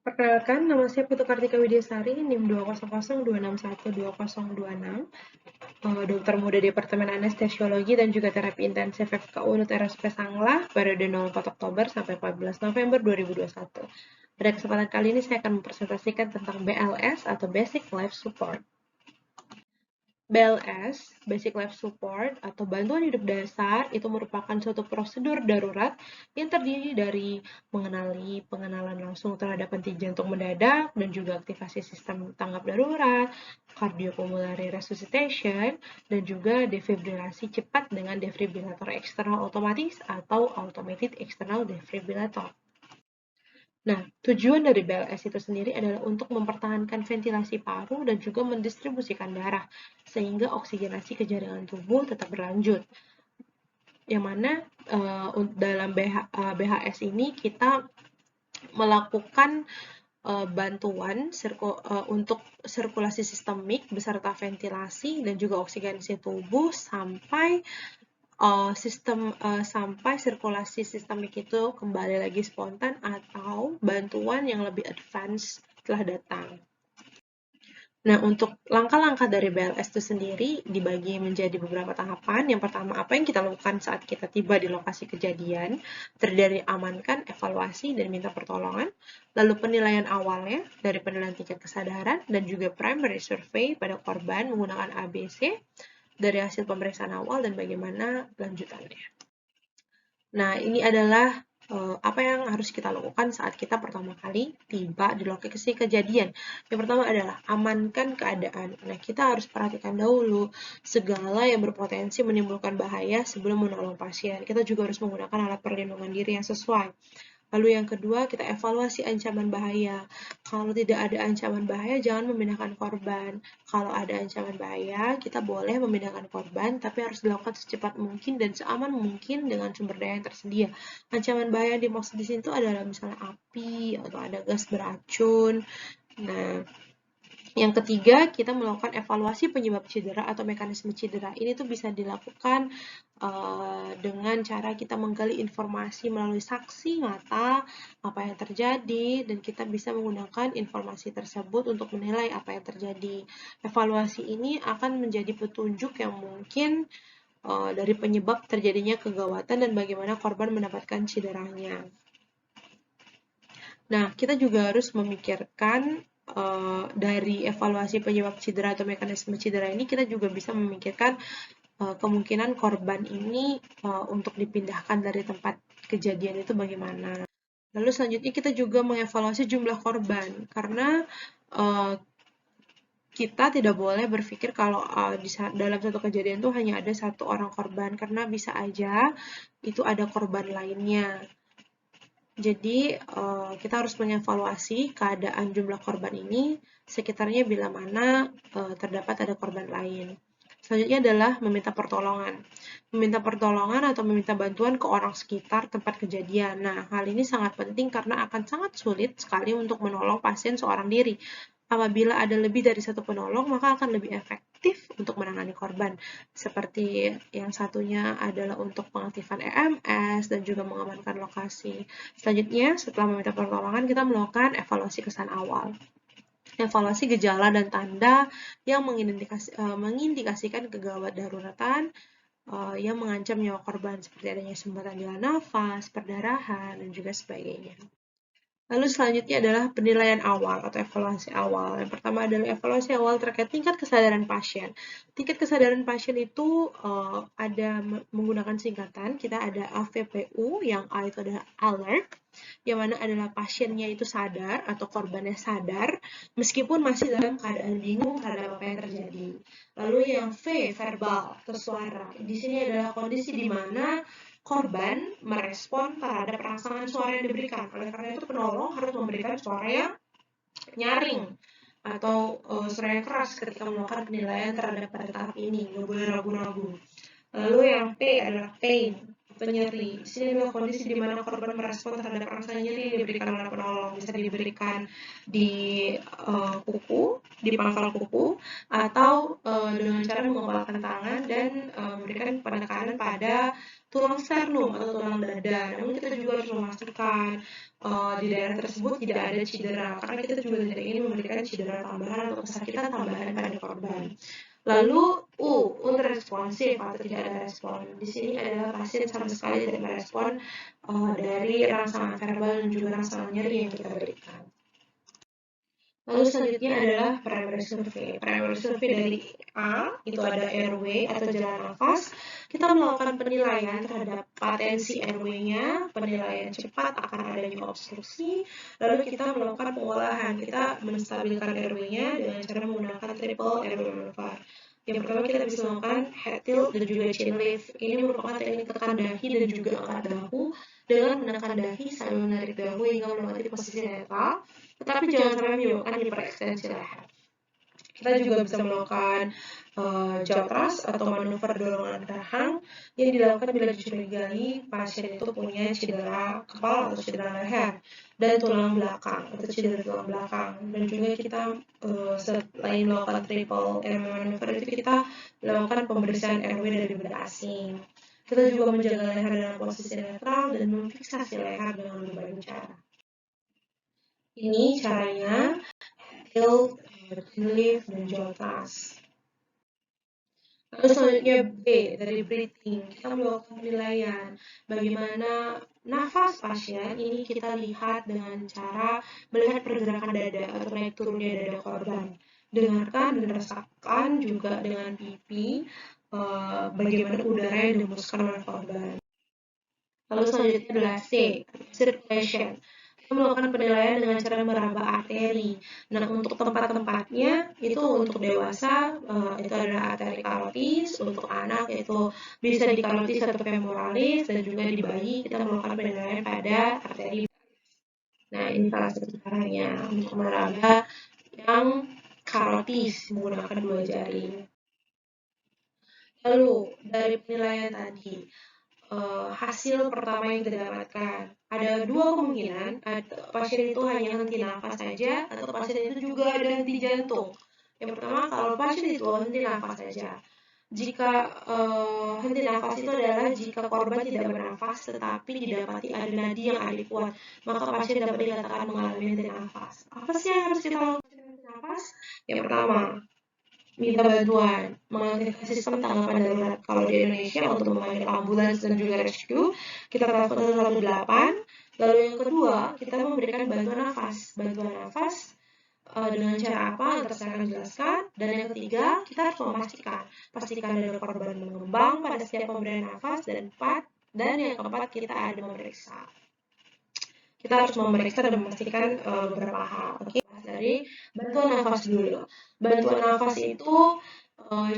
Perkenalkan, nama saya Putu Kartika Widyasari, NIM 2002612012026, dokter muda Departemen Anestesiologi dan juga Terapi Intensif FKU Unit RSP Sanglah, periode 04 Oktober sampai 14 November 2021. Pada kesempatan kali ini saya akan mempresentasikan tentang BLS atau Basic Life Support. BLS, Basic Life Support, atau bantuan hidup dasar, itu merupakan suatu prosedur darurat yang terdiri dari pengenalan langsung terhadap henti jantung mendadak, dan juga aktivasi sistem tanggap darurat, cardiopulmonary resuscitation, dan juga defibrilasi cepat dengan defibrilator eksternal otomatis atau automated external defibrillator. Nah, tujuan dari BLS itu sendiri adalah untuk mempertahankan ventilasi paru dan juga mendistribusikan darah, sehingga oksigenasi ke jaringan tubuh tetap berlanjut. Yang mana dalam BHS ini kita melakukan bantuan untuk sirkulasi sistemik beserta ventilasi dan juga oksigenasi tubuh sampai sampai sirkulasi sistemik itu kembali lagi spontan atau bantuan yang lebih advance telah datang. Nah, untuk langkah-langkah dari BLS itu sendiri dibagi menjadi beberapa tahapan. Yang pertama, apa yang kita lakukan saat kita tiba di lokasi kejadian, terdiri dari amankan, evaluasi, dan minta pertolongan. Lalu penilaian awalnya, dari penilaian tingkat kesadaran, dan juga primary survey pada korban menggunakan ABC, dari hasil pemeriksaan awal, dan bagaimana lanjutannya. Nah, ini adalah apa yang harus kita lakukan saat kita pertama kali tiba di lokasi kejadian. Yang pertama adalah amankan keadaan. Nah, kita harus perhatikan dahulu segala yang berpotensi menimbulkan bahaya sebelum menolong pasien. Kita juga harus menggunakan alat perlindungan diri yang sesuai. Lalu yang kedua, kita evaluasi ancaman bahaya. Kalau tidak ada ancaman bahaya, jangan memindahkan korban. Kalau ada ancaman bahaya, kita boleh memindahkan korban, tapi harus dilakukan secepat mungkin dan seaman mungkin dengan sumber daya yang tersedia. Ancaman bahaya yang dimaksud di sini adalah misalnya api atau ada gas beracun. Nah, yang ketiga, kita melakukan evaluasi penyebab cedera atau mekanisme cedera. Ini tuh bisa dilakukan dengan cara kita menggali informasi melalui saksi mata, apa yang terjadi, dan kita bisa menggunakan informasi tersebut untuk menilai apa yang terjadi. Evaluasi ini akan menjadi petunjuk yang mungkin dari penyebab terjadinya kegawatan dan bagaimana korban mendapatkan cederanya. Nah, kita juga harus memikirkan dari evaluasi penyebab cedera atau mekanisme cedera ini, kita juga bisa memikirkan kemungkinan korban ini untuk dipindahkan dari tempat kejadian itu bagaimana. Lalu selanjutnya kita juga mengevaluasi jumlah korban, karena kita tidak boleh berpikir kalau dalam satu kejadian itu hanya ada satu orang korban, karena bisa aja itu ada korban lainnya. Jadi, kita harus mengevaluasi keadaan jumlah korban ini sekitarnya bila mana terdapat ada korban lain. Selanjutnya adalah meminta pertolongan. Meminta pertolongan atau meminta bantuan ke orang sekitar tempat kejadian. Nah, hal ini sangat penting karena akan sangat sulit sekali untuk menolong pasien seorang diri. Apabila ada lebih dari satu penolong, maka akan lebih efektif untuk menangani korban. Seperti yang satunya adalah untuk pengaktifan EMS dan juga mengamankan lokasi. Selanjutnya, setelah meminta pertolongan, kita melakukan evaluasi kesan awal. Evaluasi gejala dan tanda yang mengindikasikan kegawat daruratan yang mengancam nyawa korban, seperti adanya sumbatan jalan nafas, perdarahan, dan juga sebagainya. Lalu selanjutnya adalah penilaian awal atau evaluasi awal. Yang pertama adalah evaluasi awal terkait tingkat kesadaran pasien. Tingkat kesadaran pasien itu ada menggunakan singkatan. Kita ada AVPU, yang A itu adalah alert, yang mana adalah pasiennya itu sadar atau korbannya sadar, meskipun masih dalam keadaan bingung terhadap apa yang terjadi. Lalu yang V, verbal atau suara. Di sini adalah kondisi di mana korban merespon terhadap rangsangan suara yang diberikan. Oleh karena itu, penolong harus memberikan suara yang nyaring atau suara yang keras ketika melakukan penilaian terhadap pada tahap ini. Nggak boleh ragu-ragu. Lalu yang P adalah pain, nyeri. Di sini adalah kondisi di mana korban merespon terhadap rangsangan nyeri yang diberikan oleh penolong. Bisa diberikan di kuku, di pangkal kuku, atau dengan cara mengepalkan tangan dan memberikan penekanan pada tulang sternum atau tulang dada. Namun kita juga harus memastikan di daerah tersebut tidak ada cedera, karena kita juga tidak ingin memberikan cedera tambahan atau kesakitan tambahan pada korban. Lalu unresponsif atau tidak ada respon. Di sini adalah pasien sama sekali tidak merespon dari rangsangan verbal dan juga rangsangan nyeri yang kita berikan. Lalu selanjutnya adalah primary survey. Primary survey dari A, itu ada airway atau jalan nafas. Kita melakukan penilaian terhadap potensi airway-nya, penilaian cepat akan adanya obstruksi, lalu kita melakukan pengolahan. Kita menstabilkan airway-nya dengan cara menggunakan triple airway maneuver. Yang pertama kita bisa melakukan head tilt dan juga chin lift. Ini merupakan teknik tekan dahi dan juga angkat bahu dengan menekan dahi sambil menarik bahu hingga melewati posisi netral, tetapi jangan sampai menyebabkan hiperekstensi leher. Kita juga bisa melakukan jaw thrust atau manuver dorongan rahang yang dilakukan bila dicurigai pasien itu punya cedera kepala atau cedera leher dan tulang belakang atau cedera tulang belakang. Dan juga kita selain melakukan triple airway manuver itu kita melakukan pembersihan airway dari benda asing. Kita juga menjaga leher dalam posisi netral dan memfiksasi leher dengan berbagai cara. Ini caranya tilt, chin lift, dan jaw thrust. Lalu selanjutnya B, dari breathing. Kita melakukan penilaian bagaimana nafas pasien. Ini kita lihat dengan cara melihat pergerakan dada atau naik turunnya dada korban. Dengarkan dan rasakan juga dengan pipi bagaimana udara yang dihembuskan oleh korban. Lalu selanjutnya adalah C, circulation. Kita melakukan penilaian dengan cara meraba arteri. Nah, untuk tempat-tempatnya itu untuk dewasa itu adalah arteri karotis, untuk anak itu bisa di karotis atau femoralis, dan juga di bayi kita melakukan penilaian pada arteri. Nah, ini salah satu caranya untuk meraba yang karotis menggunakan 2 jari. Lalu dari penilaian tadi, hasil pertama yang kita dapatkan. Ada 2 kemungkinan, pasien itu hanya henti nafas saja atau pasien itu juga ada henti jantung. Yang pertama, kalau pasien itu henti nafas saja. Jika henti nafas itu adalah jika korban tidak bernafas tetapi didapati ada nadi yang ada kuat, maka pasien dapat dikatakan mengalami henti nafas. Apa sih yang harus kita lakukan henti nafas? Yang pertama, minta bantuan mengaktifkan sistem tanggapan darurat. Kalau di Indonesia untuk memanggil ambulans dan juga rescue, kita telepon 118. Lalu yang kedua, kita memberikan bantuan nafas. Bantuan nafas dengan cara apa? Nanti saya akan jelaskan. Dan yang ketiga, kita harus pastikan dada korban mengembang pada setiap pemberian nafas. Dan yang keempat, kita ada memeriksa. Kita harus memeriksa dan memastikan beberapa hal. Oke, dari bantuan nafas dulu. Bantuan nafas itu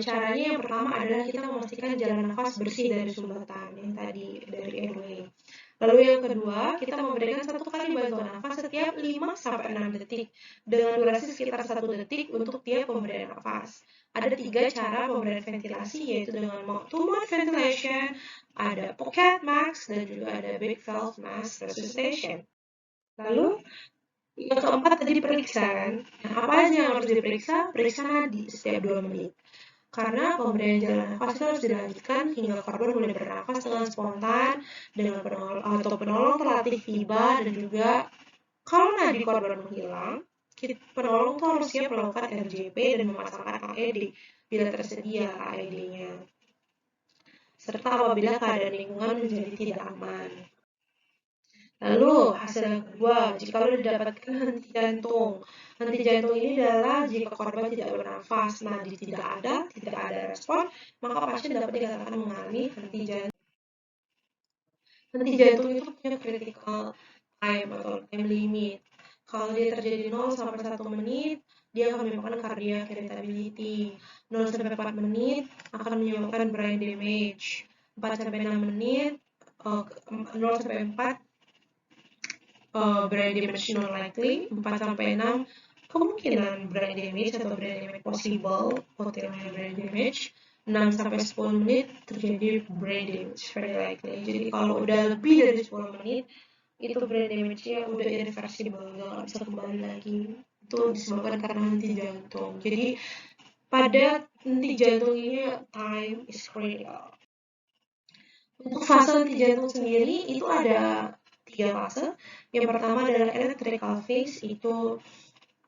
caranya yang pertama adalah kita memastikan jalan nafas bersih dari sumbatan yang tadi dari airway. Lalu yang kedua, kita memberikan 1 kali bantuan nafas setiap 5-6 detik dengan durasi sekitar 1 detik untuk tiap pemberian nafas. Ada 3 cara pemberian ventilasi, yaitu dengan mouth to mouth ventilation, ada pocket mask, dan juga ada big valve mask resuscitation. Lalu yang keempat tadi periksa kan. Nah, apa aja yang harus diperiksa? Periksa nadi setiap 2 menit. Karena pemberian jalan nafas harus dilanjutkan hingga korban mulai bernafas dengan spontan, dengan penolong terlatih tiba, dan juga kalau nadi korban menghilang, penolong itu harus siap melakukan RJP dan memasangkan AED bila tersedia AED-nya. Serta apabila keadaan lingkungan menjadi tidak aman. Lalu hasil yang kedua, jika didapatkan henti jantung. Henti jantung ini adalah jika korban tidak bernafas, nadi tidak ada respon, maka pasien dapat dikatakan mengalami henti jantung. Henti jantung itu punya critical time atau time limit. Kalau dia terjadi 0 sampai 1 menit, dia akan menyebabkan cardiac irritability. 0 sampai 4 menit akan menyebabkan brain damage. 4 sampai 6 menit, 0 sampai 4 brain damage non likely, 4 sampai 6 kemungkinan brain damage atau brain damage possible, potensial brain damage, 6 sampai 10 menit terjadi brain damage very likely. Jadi kalau udah lebih dari 10 menit itu brain damage-nya udah irreversible, nggak bisa kembali lagi. Itu disebabkan karena henti jantung. Jadi pada henti jantung ini time is critical. Untuk fase henti jantung sendiri itu ada 3 fase. Yang pertama adalah electrical phase, itu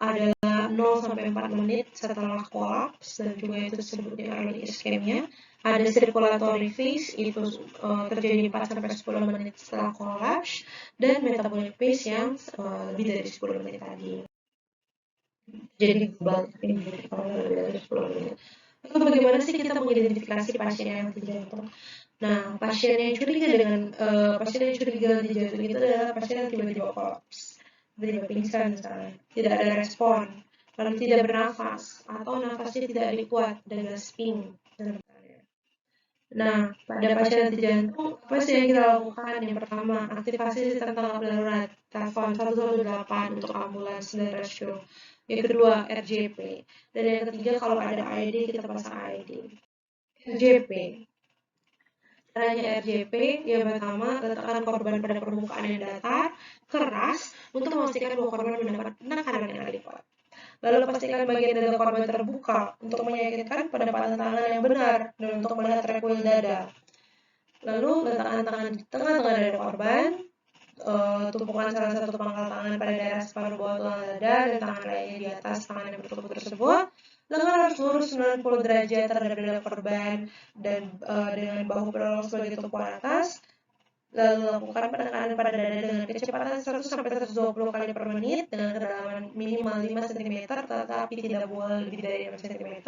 adalah 0 sampai 4 menit setelah kolaps dan juga itu disebutnya early ischemia. Ada circulatory phase, itu terjadi 4 sampai 10 menit setelah kolaps, dan metabolic phase yang lebih dari 10 menit tadi. Jadi global kalau lebih dari 10 menit. Lalu bagaimana sih kita mengidentifikasi pasien yang henti jantung? Nah, pasien yang curiga henti jantung itu adalah pasien yang tiba-tiba kolaps, tiba-tiba pingsan misalnya, tidak ada respon, lalu tidak bernafas, atau nafasnya tidak kuat dan gasping. Nah, pada pasien henti jantung, apa sih yang kita lakukan? Yang pertama, aktivasi sistem tanggap darurat, telepon 118 untuk ambulans dan rescue. Yang kedua, RJP. Dan yang ketiga, kalau ada AED, kita pasang AED. RJP. Caranya RJP, yang pertama, letakkan korban pada permukaan yang datar, keras, untuk memastikan bahwa korban mendapat penekanan yang adekuat. Lalu pastikan bagian dada korban terbuka untuk meyakinkan penempatan tangan yang benar dan untuk melihat recoil dada. Lalu letakkan tangan di tengah-tengah dada korban, tumpukan salah satu pangkal tangan pada daerah separuh bawah tulang dada dan tangan lainnya di atas tangan yang bertumpuk tersebut. Lengan harus lurus 90 derajat terhadap dada korban dan dengan bahu penolong sebagai tumpuan atas. Lalu lakukan penekanan pada dada dengan kecepatan 100-120 kali per menit dengan kedalaman minimal 5 cm tetapi tidak boleh lebih dari 5 cm.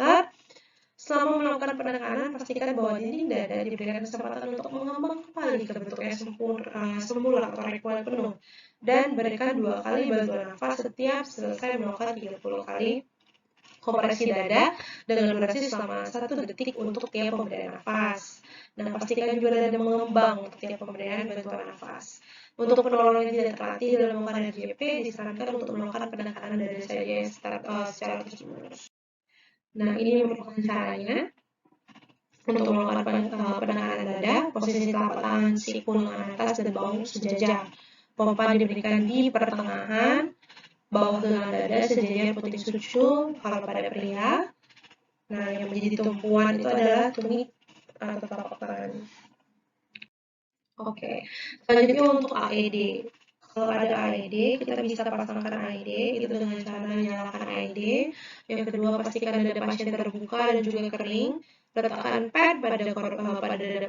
Selama melakukan penekanan, pastikan bahwa dinding dada diberikan kesempatan untuk mengembang kembali ke bentuknya semula atau recoil penuh, dan berikan 2 kali bantuan nafas setiap selesai melakukan 30 kali kompresi dada dengan durasi selama 1 detik untuk tiap pemberian nafas. Nah, pastikan juga dada mengembang untuk tiap pemberian bantuan nafas. Untuk penolong yang tidak terlatih dalam melakukan RJP, disarankan untuk melakukan penekanan dada saja secara terus-menerus. Nah, ini merupakan caranya untuk melakukan penekanan dada. Posisi telapak tangan siku lengan atas dan bahu sejajar. Pompa diberikan di pertengahan bawah tulang dada sejajar puting susu kalau pada pria. Nah, yang menjadi tumpuan itu adalah tumit atau telapak tangan. Oke, selanjutnya untuk AED. Kalau ada AED, kita bisa pasangkan AED itu dengan cara menyalakan AED. Yang kedua, pastikan dada pasien terbuka dan juga kering. Letakkan pad pada dada korban, pada dada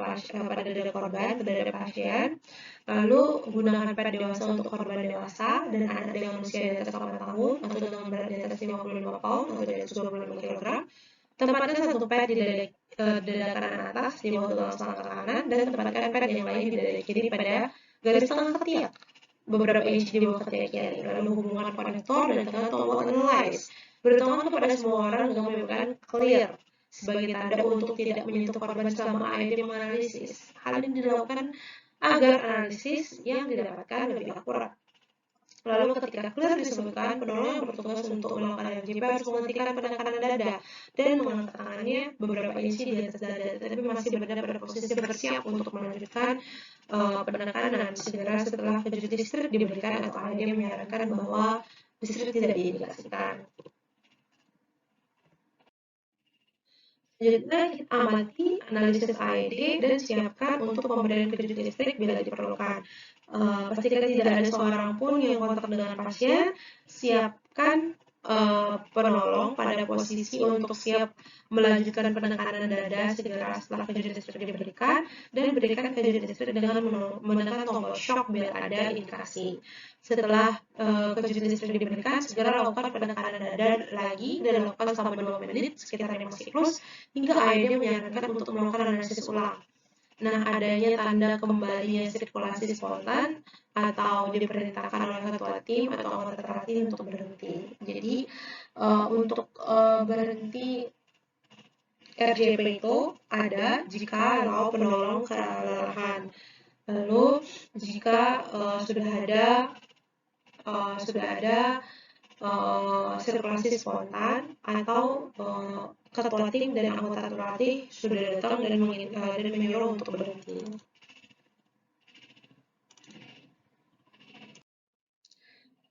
pasien. Lalu gunakan pad dewasa untuk korban dewasa dan anak dengan usia di atas 8 tahun atau dengan berat di atas 55 pound atau di atas 25 kg. Tempatkan satu pad di dada kanan atas di bawah tulang selangkah kanan dan tempatkan pad yang lain di dada kiri pada garis tengah ketiak beberapa inci di bawah ketiak kiri. Lalu hubungkan konektor dan tekan tombol analyze. Beritahukan kepada semua orang dengan memberikan clear sebagai tanda untuk tidak menyentuh korban selama AED menganalisis. Hal ini dilakukan agar analisis yang didapatkan lebih akurat. Lalu ketika clear disebutkan, penolong yang bertugas untuk melakukan RJP harus menghentikan penekanan dada dan mengangkat tangannya beberapa inci di atas dada, tetapi masih berada pada posisi bersiap untuk melanjutkan penekanan segera setelah kejut listrik diberikan atau AED menyarankan bahwa listrik tidak diindikasikan. Selanjutnya, kita amati analisis AED dan siapkan untuk pemberian kejut listrik bila diperlukan. Pastikan tidak ada seorang pun yang kontak dengan pasien. Siapkan penolong pada posisi untuk siap melanjutkan penekanan dada segera setelah kejut listrik diberikan dan berikan kejut listrik dengan menekan tombol shock bila ada indikasi. Setelah kejut listrik diberikan, segera lakukan penekanan dada lagi dan lakukan selama 2 menit sekitar 5 siklus hingga AED menyarankan untuk melakukan analisis ulang. Nah, adanya tanda kembalinya sirkulasi spontan atau diperintahkan oleh ketua tim atau anggota terlatih untuk berhenti. Jadi, untuk berhenti RJP itu ada jika lalu penolong kelelahan. Lalu, jika sudah ada sirkulasi spontan atau ketua tim dan anggota terlatih sudah datang dan menyuruh untuk berhenti.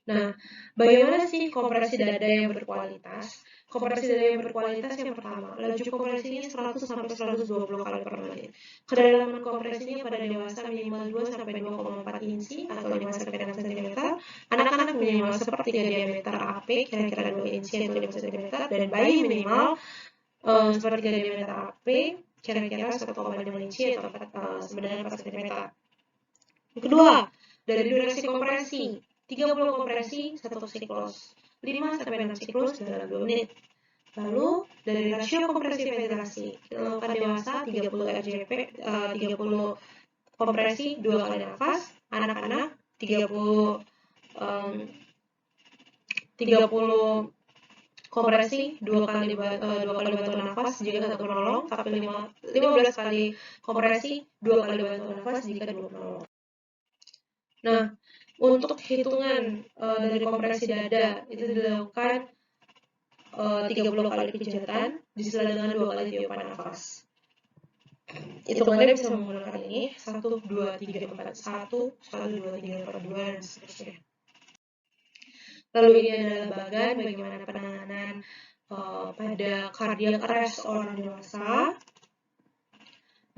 Nah, bagaimana sih kompresi dada yang berkualitas? Kompresi dada yang berkualitas yang pertama, laju kompresinya 100 sampai 120 kali per menit. Kedalaman kompresinya pada dewasa minimal 2 sampai 2,4 inci atau 5 sampai 6 cm, anak-anak minimal sepertiga diameter AP kira-kira 2 inci atau 5 cm, dan bayi minimal sepertiga diameter AP kira-kira 1,5 inci atau 4 cm. Yang kedua, dari durasi kompresi, 30 kompresi 1 siklus, 5 sampai 6 siklus dalam 2 menit. Lalu dari rasio kompresi ventilasi, kita lakukan dewasa 30 RJP, 30 kompresi 2 kali nafas, anak-anak 30 kompresi 2 kali bantu nafas jika satu penolong, tapi 15 kali kompresi 2 kali bantu nafas jika 2 penolong. Nah, untuk hitungan dari kompresi dada itu dilakukan 30 kali pijatan disela dengan 2 kali tiupan nafas. Hitungannya bisa menggunakan ini 1, 2, 3, 4, 1, 1, 2, 3, 4, 2, dan seterusnya. Lalu ini adalah bagan bagaimana penanganan pada cardiac arrest orang dewasa.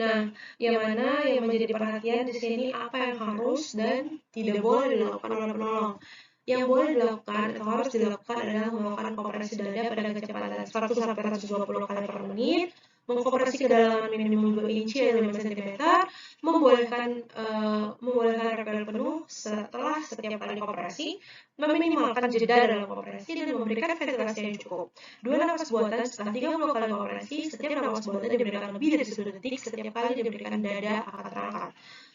Nah, yang mana yang menjadi perhatian di sini apa yang harus dan tidak boleh dilakukan oleh penolong. Yang boleh dilakukan atau harus dilakukan adalah melakukan kompresi dada pada kecepatan 100 sampai 120 kali per menit, mengkompresi kedalaman minimum 2 inci atau 5 cm, membolehkan repel penuh setelah setiap kali kompresi, meminimalkan jeda dalam kompresi, dan memberikan ventilasi yang cukup. 2 napas buatan setelah 30 kali kompresi, setiap napas buatan diberikan lebih dari 1 detik setiap kali diberikan dada angkat terangkat.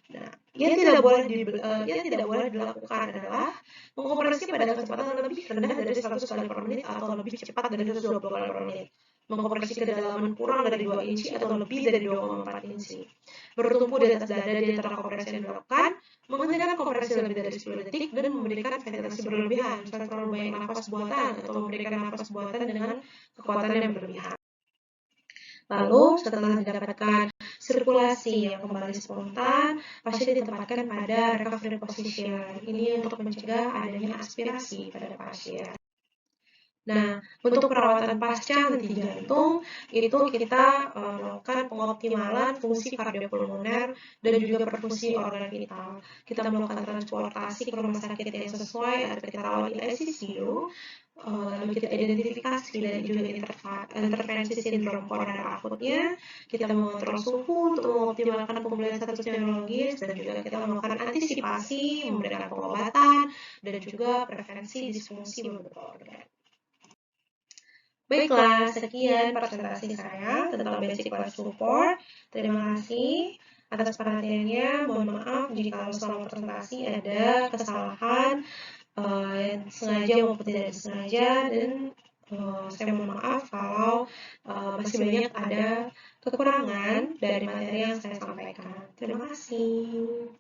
Nah, yang tidak boleh dilakukan adalah mengkompresi pada kecepatan lebih rendah dari 100 kali per menit atau lebih cepat dari 120 kali per menit. Mengkompresi kedalaman kurang dari 2 inci atau lebih dari 2,4 inci. Bertumpu di atas dada di antara kompresi yang dilakukan, menghentikan kompresi lebih dari 10 detik, dan memberikan ventilasi berlebihan, terlalu banyak nafas buatan atau memberikan nafas buatan dengan kekuatan yang berlebihan. Lalu, setelah didapatkan sirkulasi yang kembali spontan, pasien ditempatkan pada recovery position. Ini untuk mencegah adanya aspirasi pada pasien. Nah, untuk perawatan pasca henti jantung, itu kita melakukan pengoptimalan fungsi kardiopulmoner dan juga perfungsi organ vital. Kita melakukan transportasi ke rumah sakit yang sesuai atau kita rawat di ICU, lalu kita identifikasi dan juga intervensi sindrom koroner akutnya, kita mengontrol suhu untuk mengoptimalkan pemulihan status neurologis, dan juga kita melakukan antisipasi, memberikan pengobatan, dan juga prevensi disfungsi beberapa organ. Baiklah, sekian presentasi saya tentang basic life support. Terima kasih atas perhatiannya. Mohon maaf jika selama presentasi ada kesalahan sengaja maupun tidak disengaja, dan saya mohon maaf kalau masih banyak ada kekurangan dari materi yang saya sampaikan. Terima kasih.